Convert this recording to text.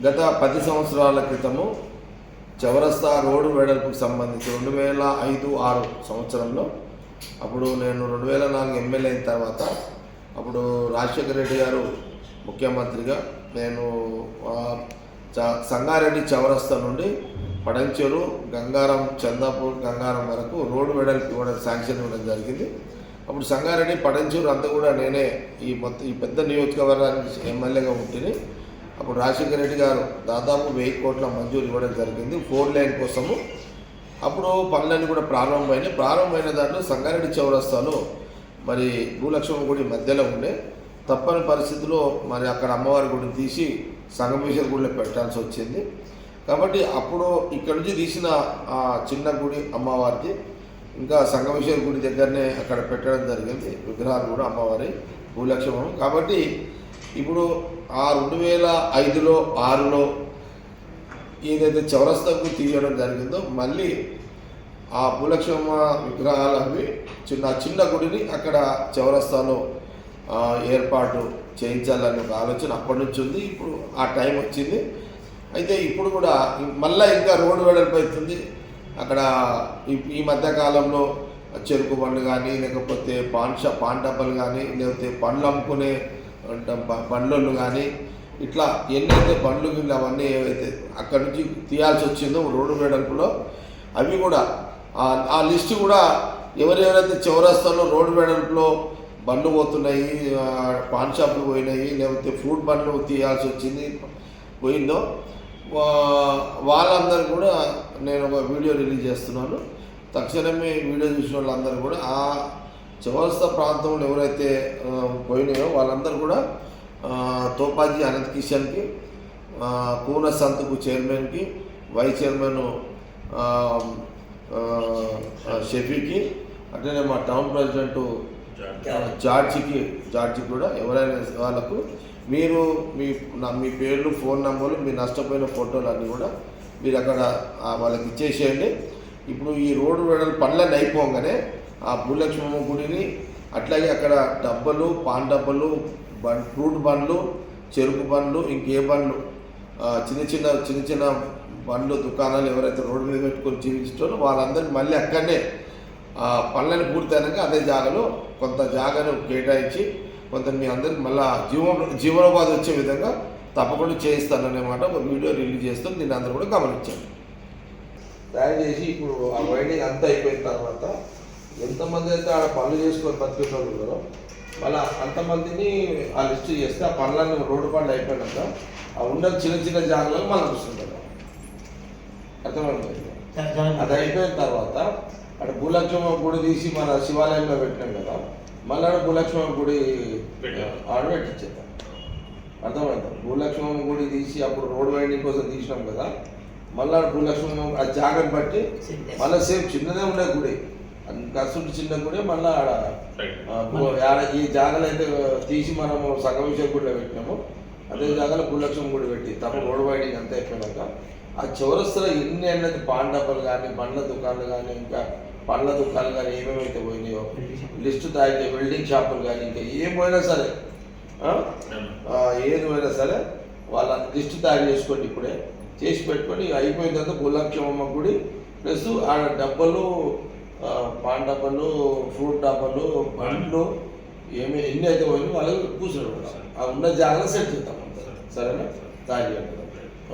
గత 10 సంవత్సరాల క్రితము చౌరస్తా రోడ్డు వెడల్పుకు సంబంధించి 2005-6 సంవత్సరంలో అప్పుడు నేను 2004 ఎమ్మెల్యే అయిన తర్వాత అప్పుడు రాజశేఖర రెడ్డి గారు ముఖ్యమంత్రిగా నేను సంగారెడ్డి చౌరస్తా నుండి పడంచెరు గంగారం చందాపూర్ గంగారం వరకు రోడ్డు వెడల్పు ఇవ్వడం శాంక్షన్ ఇవ్వడం జరిగింది. అప్పుడు సంగారెడ్డి పడంచెరు అంతా కూడా నేనే ఈ పెద్ద నియోజకవర్గానికి ఎమ్మెల్యేగా ఉంటుంది. అప్పుడు రాజశేఖర రెడ్డి గారు దాదాపు 1000 కోట్ల మంజూరు ఇవ్వడం జరిగింది 4 లైన్ కోసము. అప్పుడు పనులన్నీ కూడా ప్రారంభమైన దాంట్లో సంగారెడ్డి చౌరస్తాలో మరి భూలక్ష్మి గుడి మధ్యలో ఉండే తప్పని పరిస్థితిలో మరి అక్కడ అమ్మవారి గుడిని తీసి సంగమేశ్వర గుడిలో పెట్టాల్సి వచ్చింది. కాబట్టి అప్పుడు ఇక్కడ నుంచి తీసిన ఆ చిన్న గుడి అమ్మవారిది ఇంకా సంగమేశ్వర గుడి దగ్గరనే అక్కడ పెట్టడం జరిగింది విగ్రహాలు కూడా అమ్మవారి భూలక్ష్మమ్మ. కాబట్టి ఇప్పుడు ఆ 2005లో 2006లో ఏదైతే చౌరస్తాకు తీయడం జరిగిందో మళ్ళీ ఆ భూలక్ష్మమ్మ విగ్రహాలు అవి చిన్న గుడిని అక్కడ చౌరస్తాలో ఏర్పాటు చేయించాలనే ఒక ఆలోచన అప్పటి నుంచి ఉంది. ఇప్పుడు ఆ టైం వచ్చింది. అయితే ఇప్పుడు కూడా మళ్ళీ ఇంకా రోడ్డు వెడల్పు అవుతుంది. అక్కడ ఈ మధ్యకాలంలో చెరుకు బండ్లు కానీ లేకపోతే పాన్ డబ్బాలు కానీ లేకపోతే పండ్లు అమ్ముకునే బండ్లు కానీ ఇట్లా ఎన్నైతే బండ్లు గిన్నె అవన్నీ ఏవైతే అక్కడి నుంచి తీయాల్సి వచ్చిందో రోడ్డు వెడల్పులో అవి కూడా ఆ లిస్టు కూడా ఎవరెవరైతే చౌరస్తాలో రోడ్డు వెడల్పులో బండ్లు పోతున్నాయి, పాన్ షాపులు పోయినాయి, లేకపోతే ఫ్రూట్ బండ్లు తీయాల్సి వచ్చింది పోయిందో వాళ్ళందరూ కూడా నేను ఒక వీడియో రిలీజ్ చేస్తున్నాను. తక్షణమే వీడియో చూసిన వాళ్ళందరూ కూడా ఆ చౌరస్తా ప్రాంతంలో ఎవరైతే పోయినాయో వాళ్ళందరూ కూడా తోపాజీ అనంత్ కిషన్కి, కూన సంతకు చైర్మన్కి, వైస్ చైర్మన్ షఫీకి, అట్లనే మా టౌన్ ప్రెసిడెంట్ జార్జికి కూడా ఎవరైనా వాళ్ళకు మీరు మీ పేర్లు ఫోన్ నెంబర్లు మీ నష్టపోయిన ఫోటోలు అన్నీ కూడా మీరు అక్కడ వాళ్ళకి ఇచ్చేసేయండి. ఇప్పుడు ఈ రోడ్డు వెడల్పు పనులన్నీ అయిపోగానే ఆ భూలక్ష్మమ్మ గుడిని అట్లాగే అక్కడ డబ్బలు పాన్ డబ్బలు ఫ్రూట్ బండ్లు చెరుకు బండ్లు ఇంకే బండ్లు చిన్న చిన్న బండ్లు దుకాణాలు ఎవరైతే రోడ్డు మీద పెట్టుకొని జీవిస్తారో వాళ్ళందరికీ మళ్ళీ అక్కడనే పనులను పూర్తయినాక అదే జాగాలో కొంత జాగాను కేటాయించి కొంత మీ అందరికి మళ్ళీ జీవనోపాధి వచ్చే విధంగా తప్పకుండా చేయిస్తానన్నమాట ఒక వీడియో రిలీజ్ చేస్తాను. దీన్ని అందరూ కూడా గమనించండి. దయచేసి ఇప్పుడు ఆ వైడింగ్ అంతా అయిపోయిన తర్వాత ఎంతమంది అయితే ఆడ పనులు చేసుకొని బతికేటోళ్ళు ఉన్నారో మళ్ళీ అంతమందిని ఆ లిస్ట్ చేస్తే ఆ పనులన్నీ రోడ్డు పనులు అయిపోయినాక ఆ ఉన్న చిన్న జాగాలకు మళ్ళీ వస్తుంటారు. అర్థమైంది. అది అయిపోయిన తర్వాత అక్కడ భూలక్ష్మమ్మ గుడి తీసి మన శివాలయంలో పెట్టినాం కదా, మళ్ళీ భూలక్ష్మమ్మ గుడి ఆడ పెట్టించేద్దాం. అర్థమైంది. భూలక్ష్మమ్మ గుడి తీసి అప్పుడు రోడ్ వైండింగ్ కోసం తీసినాం కదా, మళ్ళీ భూలక్ష్మమ్మ ఆ జాగని బట్టి మళ్ళీ సేమ్ చిన్నదే ఉండే గుడి కసుంటి చిన్న గుడి మళ్ళీ ఆడ ఈ జాగాలు అయితే తీసి మనము సంగమేశ్వర గుడిలో పెట్టినాము అదే జాగాలో భూలక్ష్మమ్మ గుడి పెట్టి తప్ప రోడ్ వైండింగ్ అంతా అయిపోయినాక ఆ చౌరస్తాలో ఎన్ని అన్నది పాన్ డబ్బాలు కానీ బండ్ల దుకాణాలు కానీ ఇంకా పండ్ల దుకాణాలు కానీ ఏమేమైతే పోయినాయో లిస్టు తాగితే వెల్డింగ్ షాపులు కానీ ఇంకా ఏమైనా సరే ఏది పోయినా సరే వాళ్ళ లిస్టు తయారు చేసుకోండి. ఇప్పుడే చేసి పెట్టుకొని అయిపోయిన తర్వాత భూలక్ష్మమ్మ గుడి ప్లస్ ఆడ డబ్బలు పాన్ డబ్బాలు ఫ్రూట్ డబ్బాలు బండ్లు ఎన్ని అయితే పోయినాయో వాళ్ళకి కూర్చోబెడతాం. ఆ ఉన్న జాగ్రత్త సెట్ చేద్దాం. సరేనా? తాగి